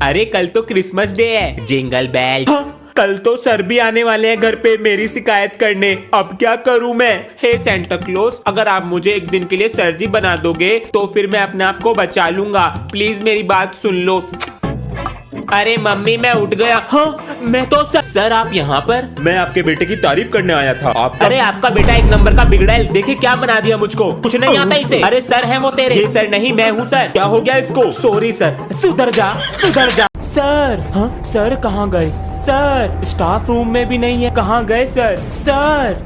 अरे कल तो क्रिसमस डे है, जिंगल बेल। कल तो सर भी आने वाले हैं घर पे मेरी शिकायत करने। अब क्या करूं मैं? हे सेंटा क्लॉज, अगर आप मुझे एक दिन के लिए सर जी बना दोगे तो फिर मैं अपने आप को बचा लूंगा। प्लीज मेरी बात सुन लो। अरे मम्मी मैं उठ गया। हाँ मैं तो सर आप यहाँ पर? मैं आपके बेटे की तारीफ करने आया था। अरे आपका बेटा एक नंबर का बिगड़ा है, देखिए क्या बना दिया मुझको, कुछ नहीं आता इसे। अरे सर है वो तेरे? ये सर नहीं मैं हूँ सर। क्या हो गया इसको? सॉरी सर, सुधर जा सुधर जा। सर हाँ सर कहाँ गए? सर स्टाफ रूम में भी नहीं है, कहाँ गए सर?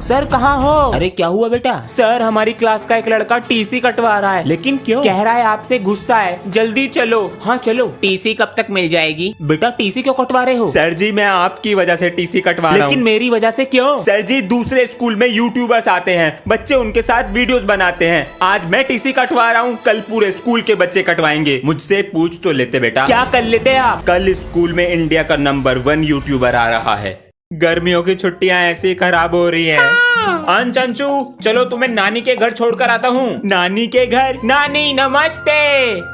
सर कहाँ हो? अरे क्या हुआ बेटा? सर हमारी क्लास का एक लड़का टीसी कटवा रहा है। लेकिन क्यों? कह रहा है आपसे गुस्सा है, जल्दी चलो। हाँ चलो। टीसी कब तक मिल जाएगी? बेटा टीसी क्यों कटवा रहे हो? सर जी मैं आपकी वजह से टीसी कटवा रहा हूँ। लेकिन मेरी वजह से क्यों? सर जी दूसरे स्कूल में यूट्यूबर्स आते हैं, बच्चे उनके साथ वीडियोस बनाते हैं। आज मैं टीसी कटवा रहा हूँ, कल पूरे स्कूल के बच्चे कटवाएंगे। मुझसे पूछ तो लेते बेटा। क्या कर लेते आप? कल स्कूल में इंडिया का नंबर 1 यूट्यूबर आ रहा है। गर्मियों की छुट्टियां ऐसे ही खराब हो रही हैं। अंचू चलो तुम्हें नानी के घर छोड़कर आता हूँ। नानी के घर? नानी नमस्ते।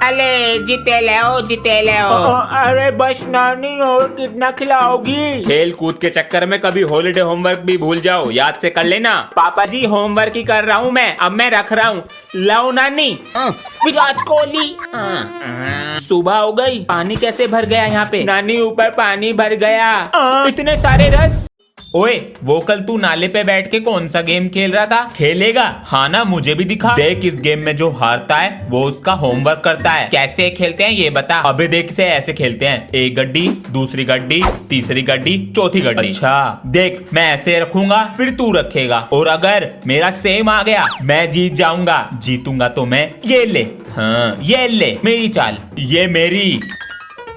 अले जीते ले अरे बस नानी, और कितना खिलाओगी? खेल कूद के चक्कर में कभी हॉलिडे होमवर्क भी भूल जाओ, याद से कर लेना। पापा जी होमवर्क ही कर रहा हूँ मैं, अब मैं रख रहा हूँ। लाओ नानी। विराट कोहली। सुबह हो गई, पानी कैसे भर गया यहाँ पे? नानी ऊपर पानी भर गया। इतने सारे रस। ओए वो कल तू नाले पे बैठ के कौन सा गेम खेल रहा था? खेलेगा? हाँ ना, मुझे भी दिखा। देख इस गेम में जो हारता है वो उसका होमवर्क करता है। कैसे खेलते हैं ये बता। अबे देख से ऐसे खेलते हैं, एक गड्डी, दूसरी गड्डी, तीसरी गड्डी, चौथी गड्डी। अच्छा देख मैं ऐसे रखूंगा फिर तू रखेगा, और अगर मेरा सेम आ गया मैं जीत जाऊंगा। जीतूंगा तो मैं ये ले। हाँ ये ले मेरी चाल, ये मेरी।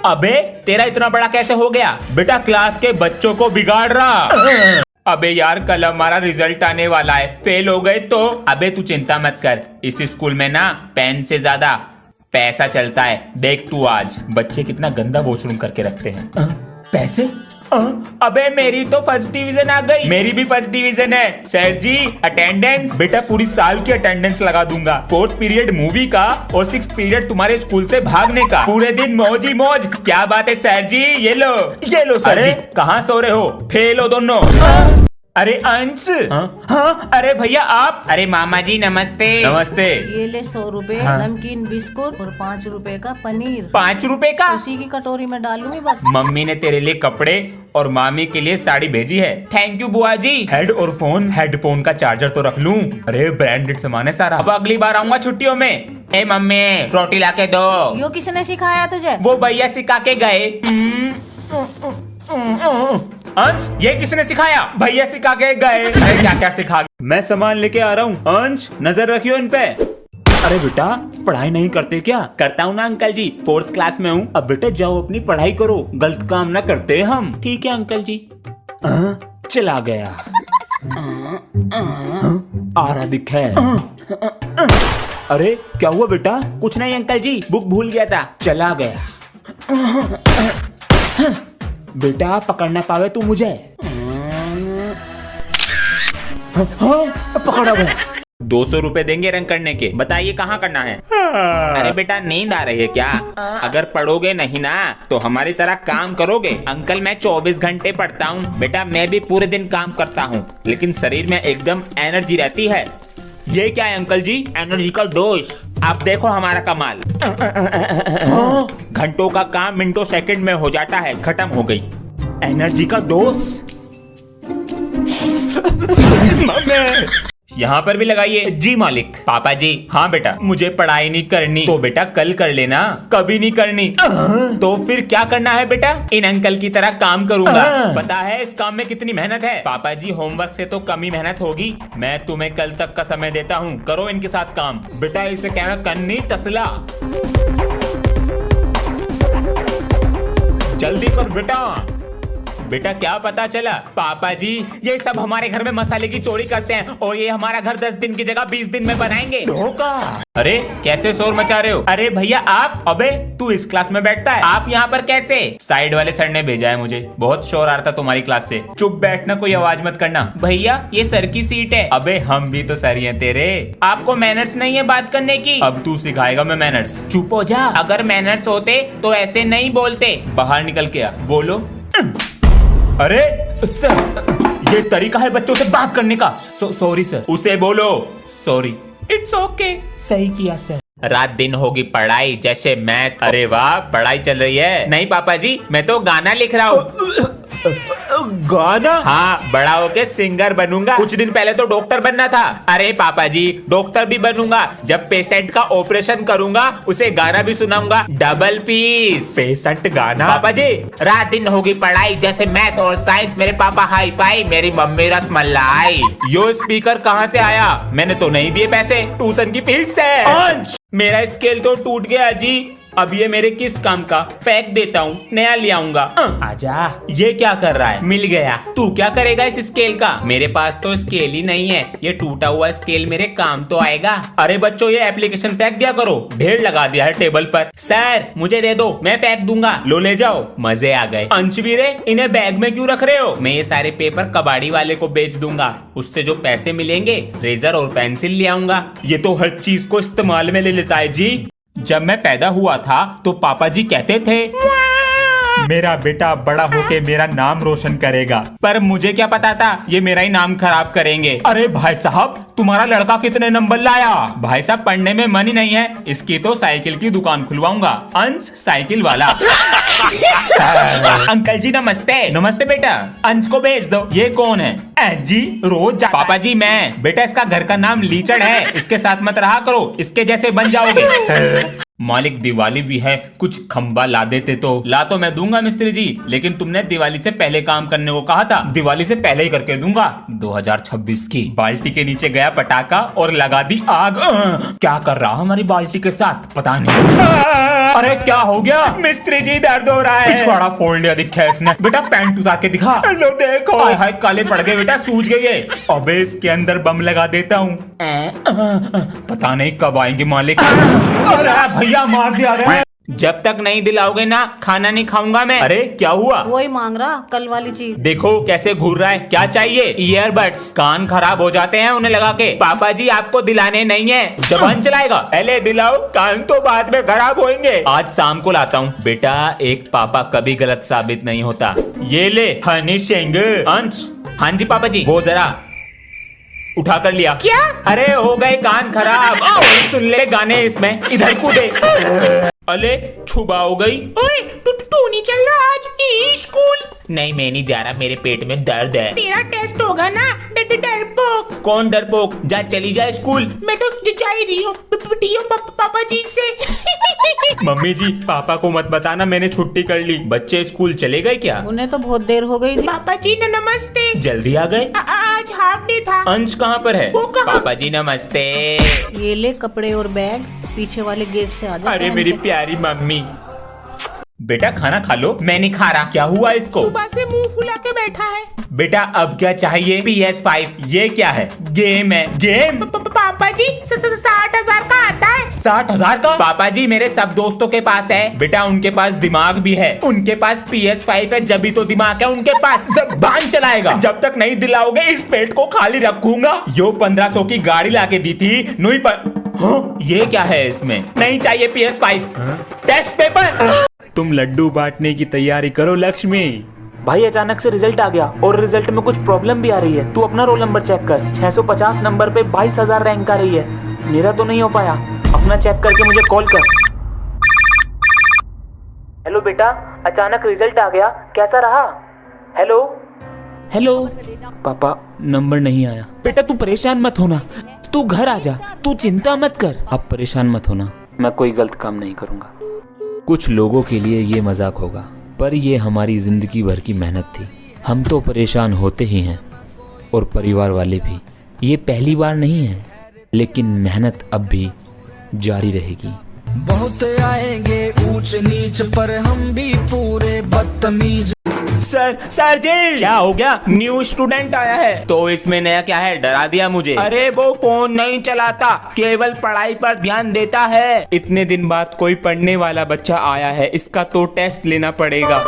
अबे तेरा इतना बड़ा कैसे हो गया? बेटा क्लास के बच्चों को बिगाड़ रहा। अबे यार कल हमारा रिजल्ट आने वाला है, फेल हो गए तो? अबे तू चिंता मत कर, इस स्कूल में ना पेन से ज्यादा पैसा चलता है। देख तू आज बच्चे कितना गंदा वॉशरूम करके रखते हैं। पैसे? अबे मेरी तो फर्स्ट डिवीजन आ गई। मेरी भी फर्स्ट डिवीजन है। सर जी अटेंडेंस? बेटा पूरी साल की अटेंडेंस लगा दूंगा। 4th पीरियड मूवी का और 6th पीरियड तुम्हारे स्कूल से भागने का। पूरे दिन मौज ही मौज। क्या बात है सर जी, ये लो सर जी। कहाँ सो रहे हो? फेल हो दोनों। अरे अंश। हाँ अरे भैया आप? अरे मामा जी नमस्ते। नमस्ते। ये ले 100 रुपए नमकीन बिस्कुट और 5 रुपए का पनीर। 5 रुपए का? उसी की कटोरी में डालूंगी बस। मम्मी ने तेरे लिए कपड़े और मामी के लिए साड़ी भेजी है। थैंक यू बुआ जी। हेड और फोन, हेडफोन का चार्जर तो रख लूं। अरे ब्रांडेड सामान है सारा। अब अगली बार आऊंगा छुट्टियों में। ए मम्मी रोटी ला के दो। यो किसने सिखाया तुझे? वो भैया सिखा के गए। अंश ये किसने सिखाया? भैया सिखा के गए। अरे क्या क्या सिखा? मैं सामान लेके आ रहा हूँ। अंश नजर रखियो इन पे। अरे बेटा पढ़ाई नहीं करते क्या? करता हूँ ना अंकल जी, 4th क्लास में हूँ। अब बेटा जाओ अपनी पढ़ाई करो, गलत काम ना करते हम। ठीक है अंकल जी। चला गया। आ रहा दिखा है। अरे क्या हुआ बेटा? कुछ नहीं अंकल जी, बुक भूल गया था। चला गया। बेटा पकड़ ना पावे तू मुझे। पकड़ा गया। 200 रुपए देंगे रंग करने के, बताइए कहाँ करना है? अरे बेटा नींद आ रही है क्या? अगर पढ़ोगे नहीं ना तो हमारी तरह काम करोगे? अंकल मैं 24 घंटे पढ़ता हूँ। बेटा मैं भी पूरे दिन काम करता हूँ, लेकिन शरीर में एकदम एनर्जी रहती है। ये क्या है अंकल जी? एनर्जी का डोज। आप देखो हमारा कमाल। घंटों का काम मिनटों सेकंड में हो जाता है। खत्म हो गई एनर्जी का डोज। यहाँ पर भी लगाइए। जी मालिक। पापा जी? हाँ बेटा। मुझे पढ़ाई नहीं करनी। तो बेटा कल कर लेना। कभी नहीं करनी। तो फिर क्या करना है बेटा? इन अंकल की तरह काम करूंगा। पता है इस काम में कितनी मेहनत है? पापा जी होमवर्क से तो कम ही मेहनत होगी। मैं तुम्हें कल तक का समय देता हूँ, करो इनके साथ काम। बेटा इसे कहना कन्नी तसला। जल्दी कर बेटा। बेटा क्या पता चला? पापा जी ये सब हमारे घर में मसाले की चोरी करते हैं और ये हमारा घर 10 दिन की जगह 20 दिन में बनाएंगे। धोखा। अरे कैसे शोर मचा रहे हो? अरे भैया आप, अबे तू इस क्लास में बैठता है, आप यहाँ पर कैसे? साइड वाले सर ने भेजा है मुझे, बहुत शोर आ रहा था तुम्हारी क्लास से। चुप बैठना, कोई आवाज मत करना। भैया ये सर की सीट है। अबे हम भी तो सर ही हैं तेरे। आपको मैनर्स नहीं है बात करने की? अब तू सिखाएगा मैं मैनर्स। चुप हो जा, अगर मैनर्स होते तो ऐसे नहीं बोलते। बाहर निकल के आ, बोलो। अरे सर ये तरीका है बच्चों से बात करने का। Sorry sir. उसे बोलो सॉरी। It's okay. सही किया सर। रात दिन होगी पढ़ाई जैसे मैथ। अरे वाह पढ़ाई चल रही है। नहीं पापा जी मैं तो गाना लिख रहा हूँ। गाना? हाँ, बड़ा होके सिंगर बनूंगा। कुछ दिन पहले तो डॉक्टर बनना था। अरे पापा जी डॉक्टर भी बनूंगा, जब पेशेंट का ऑपरेशन करूंगा उसे गाना भी सुनाऊंगा। Double piece. पेशेंट गाना? पापा जी रात दिन होगी पढ़ाई जैसे मैथ और साइंस। मेरे पापा हाई फाई, मेरी मम्मी रसमलाई। यो स्पीकर कहाँ से आया? मैंने तो नहीं दिए पैसे, ट्यूशन की फीस से। मेरा स्केल तो टूट गया जी, अब ये मेरे किस काम का? फेंक देता हूँ, नया ले आऊंगा। आजा। ये क्या कर रहा है? मिल गया। तू क्या करेगा इस स्केल का? मेरे पास तो स्केल ही नहीं है, ये टूटा हुआ स्केल मेरे काम तो आएगा। अरे बच्चों ये एप्लीकेशन फेंक दिया करो, ढेर लगा दिया है टेबल पर। सर मुझे दे दो, मैं फेंक दूंगा। लो ले जाओ। मजे आ गए। अंशवीरे इन्हें बैग में क्यों रख रहे हो? मैं ये सारे पेपर कबाड़ी वाले को बेच दूंगा, उससे जो पैसे मिलेंगे रेजर और पेंसिल ले आऊंगा। ये तो हर चीज को इस्तेमाल में ले लेता है जी। जब मैं पैदा हुआ था तो पापा जी कहते थे मेरा बेटा बड़ा होके मेरा नाम रोशन करेगा, पर मुझे क्या पता था ये मेरा ही नाम खराब करेंगे। अरे भाई साहब तुम्हारा लड़का कितने नंबर लाया? भाई साहब पढ़ने में मन ही नहीं है, इसकी तो साइकिल की दुकान खुलवाऊंगा, अंश साइकिल वाला। अंकल जी नमस्ते। नमस्ते बेटा, अंश को भेज दो। ये कौन है? जी रोज पापा जी मैं। बेटा इसका घर का नाम लीचड़ है, इसके साथ मत रहा करो, इसके जैसे बन जाओगे। मालिक दिवाली भी है, कुछ खंबा ला देते तो। ला तो मैं दूंगा मिस्त्री जी, लेकिन तुमने दिवाली से पहले काम करने को कहा था। दिवाली से पहले ही करके दूंगा। 2026 की। बाल्टी के नीचे गया पटाखा और लगा दी आग। क्या कर रहा हमारी बाल्टी के साथ पता नहीं। अरे क्या हो गया? मिस्त्री जी दर्द हो रहा है। पिछवाड़ा फोड़ लिया दिखा है इसने। बेटा पैंट उतार के दिखा। लो देखो। हाय हाय काले पड़ गए बेटा, सूज गई है। अबे इसके अंदर बम लगा देता हूँ, पता नहीं कब आएंगे मालिक। अरे भैया मार दिया रे। जब तक नहीं दिलाओगे ना खाना नहीं खाऊंगा मैं। अरे क्या हुआ? वही मांग रहा कल वाली चीज। देखो कैसे घूर रहा है। क्या चाहिए? ईयरबड्स। कान खराब हो जाते हैं उन्हें लगा के। पापा जी आपको दिलाने नहीं है, जबान चलाएगा। पहले दिलाओ, कान तो बाद में खराब होंगे। आज शाम को लाता हूँ। बेटा एक पापा कभी गलत साबित नहीं होता। ये ले हनी सिंह। अंश। हाँ जी पापा जी। वो जरा उठा कर लिया। क्या? अरे हो गए कान खराब। सुन ले गाने इसमें, इधर कूदे। अरे छुबा हो गई। ओए तू नहीं चल रहा आज स्कूल? नहीं मैं नहीं जा रहा, मेरे पेट में दर्द है। तेरा टेस्ट होगा ना, डरपोक। कौन डरपोक? जा चली जा स्कूल। मैं तो जा ही रही हूँ पापा जी से। मम्मी जी पापा को मत बताना मैंने छुट्टी कर ली। बच्चे स्कूल चले गए क्या? उन्हें तो बहुत देर हो गई जी। पापा जी नमस्ते। जल्दी आ गए? आज हाफ डे था। अंश कहाँ पर है? वो कहाँ? पापा जी नमस्ते। ये ले कपड़े और बैग, पीछे वाले गेट से आ जा। अरे पहन मेरी के। प्यारी मम्मी। बेटा खाना खा लो। मैं नहीं खा रहा। क्या हुआ इसको? सुबह से मुंह फुला के बैठा है। बेटा अब क्या चाहिए? PS5। ये क्या है? गेम है। गेम? पापा जी 60,000 का आता है। 60,000 का? पापा जी मेरे सब दोस्तों के पास है। बेटा उनके पास दिमाग भी है, उनके पास PS5 है, जब भी तो दिमाग है उनके पास। जबान चलाएगा। जब तक नहीं दिलाओगे इस पेट को खाली रखूंगा। यो 1500 की गाड़ी लाके दी थी नुई पर। हाँ, ये क्या है इसमें? नहीं चाहिए PS5। Test paper. तुम लड्डू बांटने की तैयारी करो लक्ष्मी। भाई अचानक से रिजल्ट आ गया और रिजल्ट में कुछ प्रॉब्लम भी आ रही है। तू अपना रोल नंबर चेक कर। 650 नंबर पे 22,000 रैंक आ रही है। मेरा तो नहीं हो पाया। अपना चेक करके मुझे कॉल कर। हेलो बेटा, अचानक रिजल्ट आ गया, कैसा रहा? हेलो हेलो पापा, नंबर नहीं आया। बेटा तू परेशान मत होना, तू घर आ जा, तू चिंता मत कर। अब परेशान मत होना, मैं कोई गलत काम नहीं करूंगा। कुछ लोगों के लिए ये मजाक होगा, पर ये हमारी जिंदगी भर की मेहनत थी। हम तो परेशान होते ही हैं और परिवार वाले भी। ये पहली बार नहीं है, लेकिन मेहनत अब भी जारी रहेगी। बहुत आएंगे ऊंच नीच पर हम भी पूरे बदतमीज। सर सर जी क्या हो गया? न्यू स्टूडेंट आया है। तो इसमें नया क्या है? डरा दिया मुझे। अरे वो फोन नहीं चलाता, केवल पढ़ाई पर ध्यान देता है। इतने दिन बाद कोई पढ़ने वाला बच्चा आया है, इसका तो टेस्ट लेना पड़ेगा।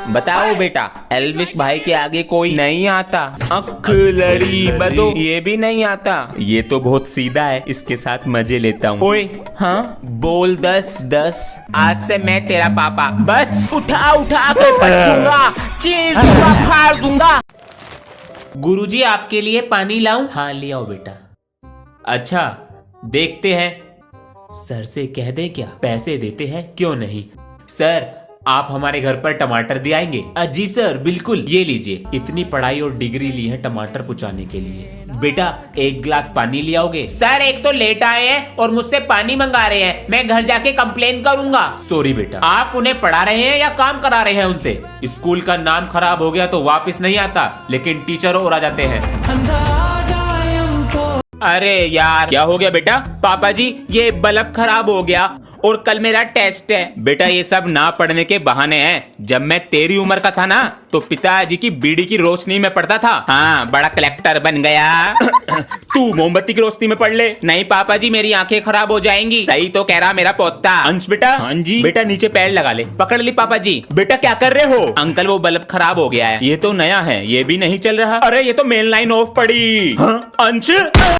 बताओ बेटा, एल्विश भाई के आगे कोई नहीं आता। अख लड़ी बदो, ये भी नहीं आता। ये तो बहुत सीधा है, इसके साथ मजे लेता हूँ। ओए हाँ, बोल 10-10। आज से मैं तेरा पापा। बस उठा उठा के पट दूंगा, चीर दूंगा, फाड़ दूंगा। गुरुजी आपके लिए पानी लाऊं? हाँ ले आओ बेटा। अच्छा देखते हैं। सर से कह दे क्या, पैसे देते हैं क्यों नहीं। सर आप हमारे घर पर टमाटर दे आएंगे? जी सर बिल्कुल, ये लीजिए। इतनी पढ़ाई और डिग्री ली है टमाटर पुचाने के लिए। बेटा एक गिलास पानी ले आओगे? सर एक तो लेट आए हैं और मुझसे पानी मंगा रहे हैं, मैं घर जाके कंप्लेन करूंगा। सॉरी बेटा। आप उन्हें पढ़ा रहे हैं या काम करा रहे हैं उनसे? स्कूल का नाम खराब हो गया तो वापस नहीं आता, लेकिन टीचर और आ जाते हैं। अरे यार क्या हो गया बेटा? पापा जी ये बल्ब खराब हो गया और कल मेरा टेस्ट है। बेटा ये सब ना पढ़ने के बहाने हैं। जब मैं तेरी उम्र का था ना, तो पिताजी की बीड़ी की रोशनी में पढ़ता था। हाँ, बड़ा कलेक्टर बन गया। तू मोमबत्ती की रोशनी में पढ़ ले। नहीं पापा जी मेरी आंखें खराब हो जाएंगी। सही तो कह रहा मेरा पोता। अंश बेटा। हाँ जी बेटा, नीचे पैर लगा ले। पकड़ ली पापा जी। बेटा क्या कर रहे हो? अंकल वो बल्ब खराब हो गया है। ये तो नया है, ये भी नहीं चल रहा। अरे ये तो मेन लाइन ऑफ पड़ी। हाँ? अंश